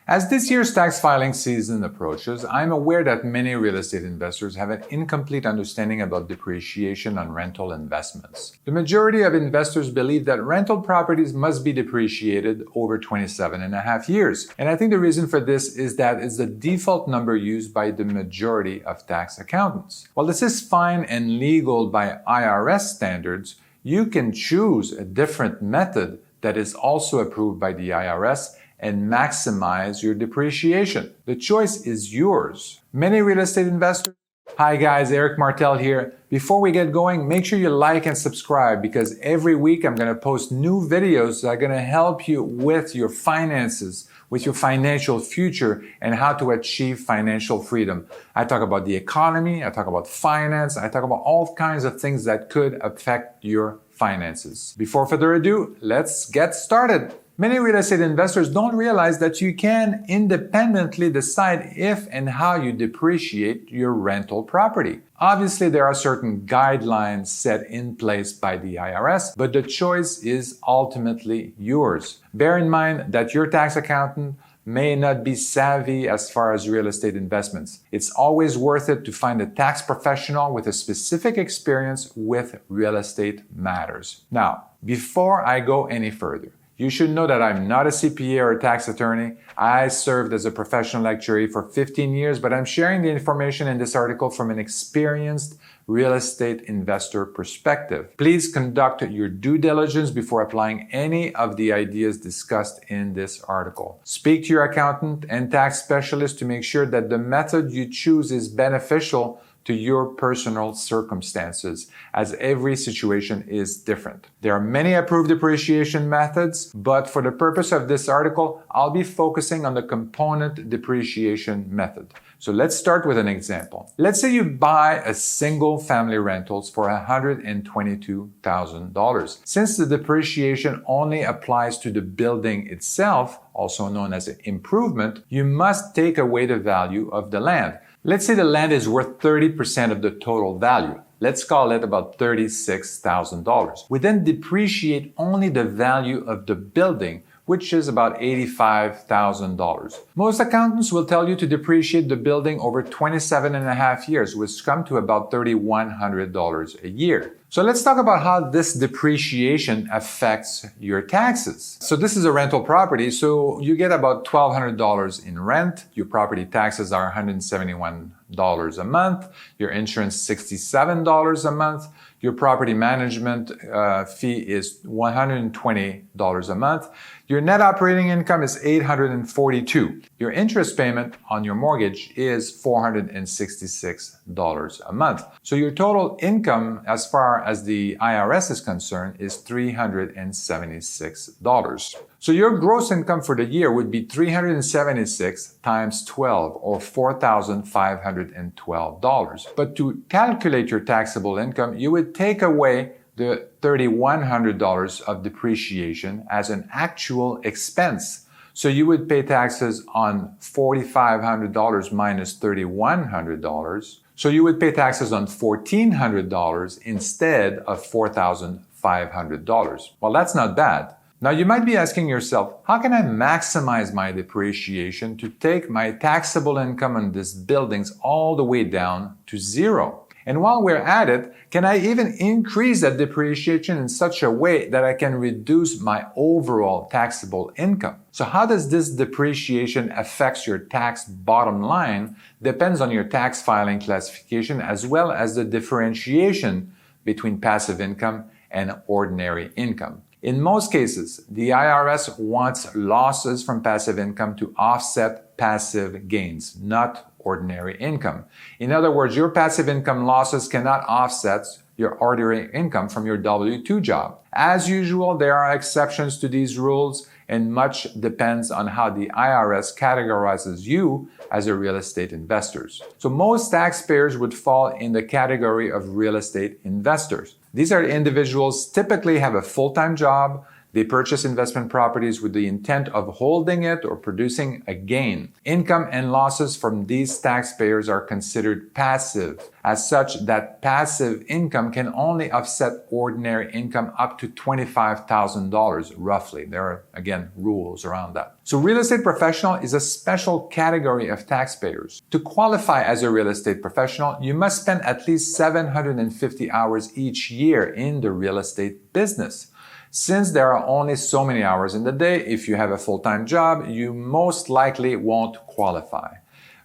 As this year's tax filing season approaches, I'm aware that many real estate investors have an incomplete understanding about depreciation on rental investments. The majority of investors believe that rental properties must be depreciated over 27 and a half years. And I think the reason for this is that it's the default number used by the majority of tax accountants. While this is fine and legal by IRS standards, you can choose a different method that is also approved by the IRS and maximize your depreciation. The choice is yours. Many real estate investors. Hi guys, Eric Martel here. Before we get going, make sure you like and subscribe because every week I'm going to post new videos that are going to help you with your finances, with your financial future, and how to achieve financial freedom. I talk about the economy, I talk about finance, I talk about all kinds of things that could affect your finances. Before further ado, let's get started. Many real estate investors don't realize that you can independently decide if and how you depreciate your rental property. Obviously, there are certain guidelines set in place by the IRS, but the choice is ultimately yours. Bear in mind that your tax accountant may not be savvy as far as real estate investments. It's always worth it to find a tax professional with a specific experience with real estate matters. Now, before I go any further, you should know that I'm not a CPA or a tax attorney. I served as a professional actuary for 15 years, but I'm sharing the information in this article from an experienced real estate investor perspective. Please conduct your due diligence before applying any of the ideas discussed in this article. Speak to your accountant and tax specialist to make sure that the method you choose is beneficial to your personal circumstances, as every situation is different. There are many approved depreciation methods, but for the purpose of this article, I'll be focusing on the component depreciation method. So let's start with an example. Let's say you buy a single family rentals for $122,000. Since the depreciation only applies to the building itself, also known as an improvement, you must take away the value of the land. Let's say the land is worth 30% of the total value. Let's call it about $36,000. We then depreciate only the value of the building, which is about $85,000. Most accountants will tell you to depreciate the building over 27 and a half years, which come to about $3,100 a year. So let's talk about how this depreciation affects your taxes. So this is a rental property, so you get about $1,200 in rent. Your property taxes are $171 a month. Your insurance $67 a month. Your property management fee is $120 a month. Your net operating income is $842. Your interest payment on your mortgage is $466 a month. So your total income, as far as the IRS is concerned, is $376. So your gross income for the year would be $376 times 12 or $4,512. But to calculate your taxable income, you would take away the $3,100 of depreciation as an actual expense. So you would pay taxes on $4,500 minus $3,100. So you would pay taxes on $1,400 instead of $4,500. Well, that's not bad. Now you might be asking yourself, how can I maximize my depreciation to take my taxable income on these buildings all the way down to zero? And while we're at it, can I even increase that depreciation in such a way that I can reduce my overall taxable income? So how does this depreciation affect your tax bottom line depends on your tax filing classification as well as the differentiation between passive income and ordinary income. In most cases, the IRS wants losses from passive income to offset passive gains, not ordinary income. In other words, your passive income losses cannot offset your ordinary income from your W-2 job. As usual, there are exceptions to these rules, and much depends on how the IRS categorizes you as a real estate investor. So most taxpayers would fall in the category of real estate investors. These are individuals typically have a full-time job, They purchase investment properties with the intent of holding it or producing a gain. Income and losses from these taxpayers are considered passive. As such, that passive income can only offset ordinary income up to $25,000 roughly. There are, again, rules around that. So real estate professional is a special category of taxpayers. To qualify as a real estate professional, you must spend at least 750 hours each year in the real estate business. Since there are only so many hours in the day, if you have a full-time job, you most likely won't qualify.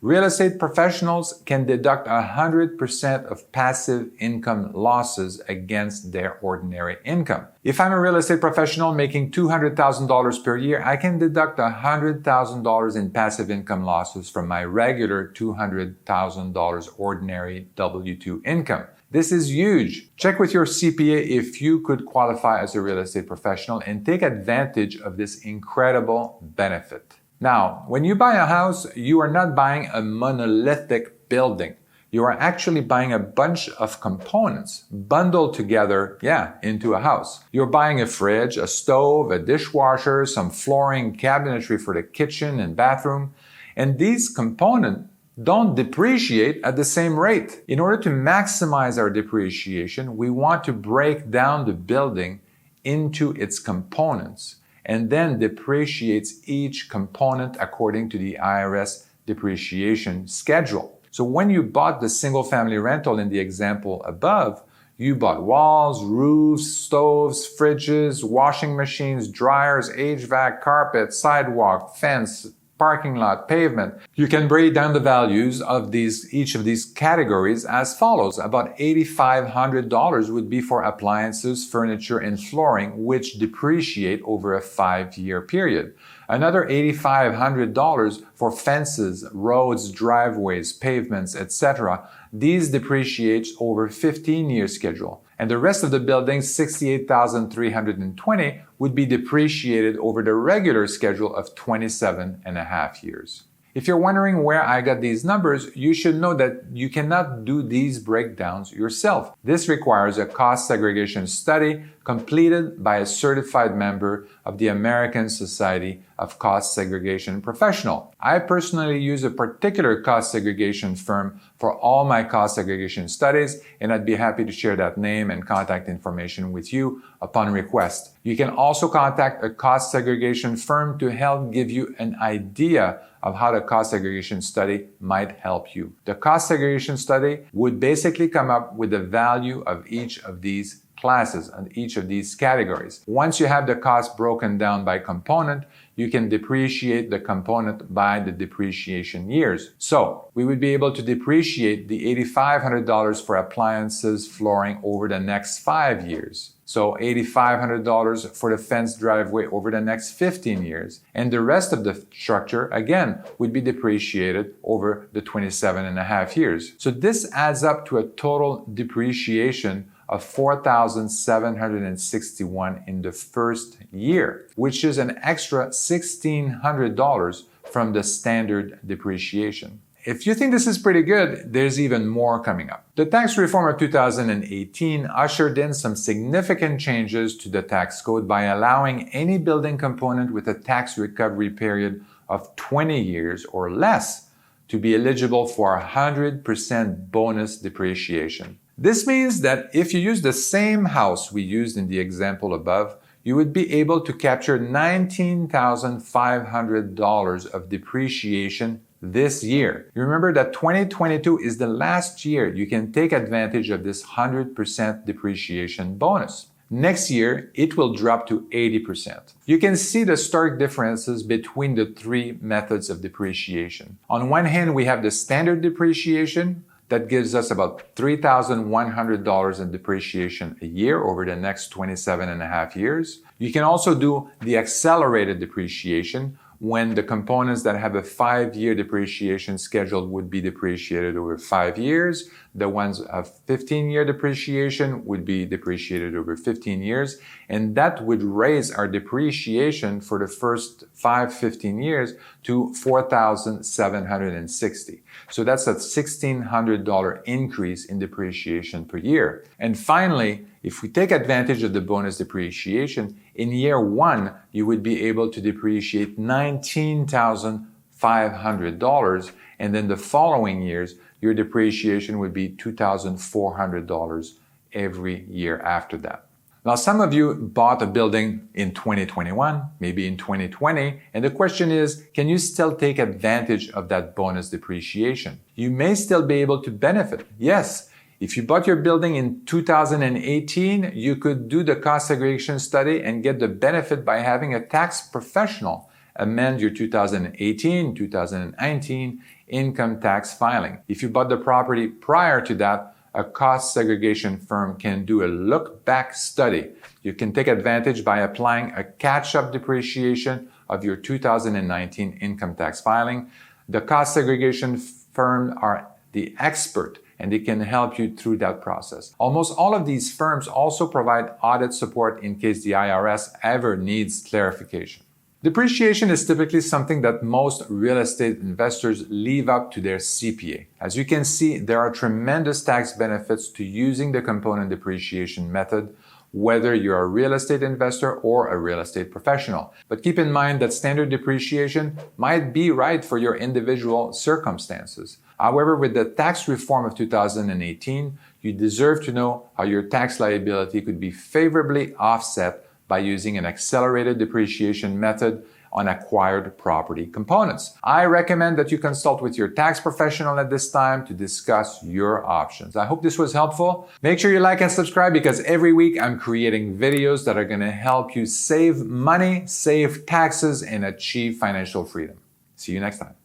Real estate professionals can deduct 100% of passive income losses against their ordinary income. If I'm a real estate professional making $200,000 per year, I can deduct $100,000 in passive income losses from my regular $200,000 ordinary W-2 income. This is huge. Check with your CPA if you could qualify as a real estate professional and take advantage of this incredible benefit. Now, when you buy a house, you are not buying a monolithic building. You are actually buying a bunch of components bundled together, into a house. You're buying a fridge, a stove, a dishwasher, some flooring, cabinetry for the kitchen and bathroom. And these components don't depreciate at the same rate. In order to maximize our depreciation, we want to break down the building into its components and then depreciates each component according to the IRS depreciation schedule. So when you bought the single-family rental in the example above, you bought walls, roofs, stoves, fridges, washing machines, dryers, HVAC, carpet, sidewalk, fence, parking lot, pavement. You can break down the values of each of these categories as follows. About $8,500 would be for appliances, furniture, and flooring, which depreciate over a 5-year period. Another $8,500 for fences, roads, driveways, pavements, etc. These depreciate over 15-year schedule. And the rest of the building, $68,320, would be depreciated over the regular schedule of 27.5 years. If you're wondering where I got these numbers, you should know that you cannot do these breakdowns yourself. This requires a cost segregation study completed by a certified member of the American Society of Cost Segregation Professionals. I personally use a particular cost segregation firm for all my cost segregation studies, and I'd be happy to share that name and contact information with you upon request. You can also contact a cost segregation firm to help give you an idea of how the cost segregation study might help you. The cost segregation study would basically come up with the value of each of these classes and each of these categories. Once you have the cost broken down by component, you can depreciate the component by the depreciation years. So we would be able to depreciate the $8,500 for appliances, flooring over the next 5 years. So $8,500 for the fenced driveway over the next 15 years. And the rest of the structure, again, would be depreciated over the 27.5 years. So this adds up to a total depreciation of $4,761 in the first year, which is an extra $1,600 from the standard depreciation. If you think this is pretty good, there's even more coming up. The tax reform of 2018 ushered in some significant changes to the tax code by allowing any building component with a tax recovery period of 20 years or less to be eligible for 100% bonus depreciation. This means that if you use the same house we used in the example above, you would be able to capture $19,500 of depreciation this year. You remember that 2022 is the last year you can take advantage of this 100% depreciation bonus. Next year, it will drop to 80%. You can see the stark differences between the three methods of depreciation. On one hand, we have the standard depreciation, that gives us about $3,100 in depreciation a year over the next 27.5 years. You can also do the accelerated depreciation, when the components that have a 5-year depreciation schedule would be depreciated over 5 years. The ones of 15-year depreciation would be depreciated over 15 years. And that would raise our depreciation for the first 15 years to $4,760. So that's a $1,600 increase in depreciation per year. And finally, If we take advantage of the bonus depreciation, in year 1, you would be able to depreciate $19,500, and then the following years, your depreciation would be $2,400 every year after that. Now, some of you bought a building in 2021, maybe in 2020, and the question is, can you still take advantage of that bonus depreciation? You may still be able to benefit. Yes, if you bought your building in 2018, you could do the cost segregation study and get the benefit by having a tax professional amend your 2018, 2019 income tax filing. If you bought the property prior to that, a cost segregation firm can do a look-back study. You can take advantage by applying a catch-up depreciation of your 2019 income tax filing. The cost segregation firms are the expert, and they can help you through that process. Almost all of these firms also provide audit support in case the IRS ever needs clarification. Depreciation is typically something that most real estate investors leave up to their CPA. As you can see, there are tremendous tax benefits to using the component depreciation method, whether you're a real estate investor or a real estate professional. But keep in mind that standard depreciation might be right for your individual circumstances. However, with the tax reform of 2018, you deserve to know how your tax liability could be favorably offset by using an accelerated depreciation method on acquired property components. I recommend that you consult with your tax professional at this time to discuss your options. I hope this was helpful. Make sure you like and subscribe because every week I'm creating videos that are going to help you save money, save taxes, and achieve financial freedom. See you next time.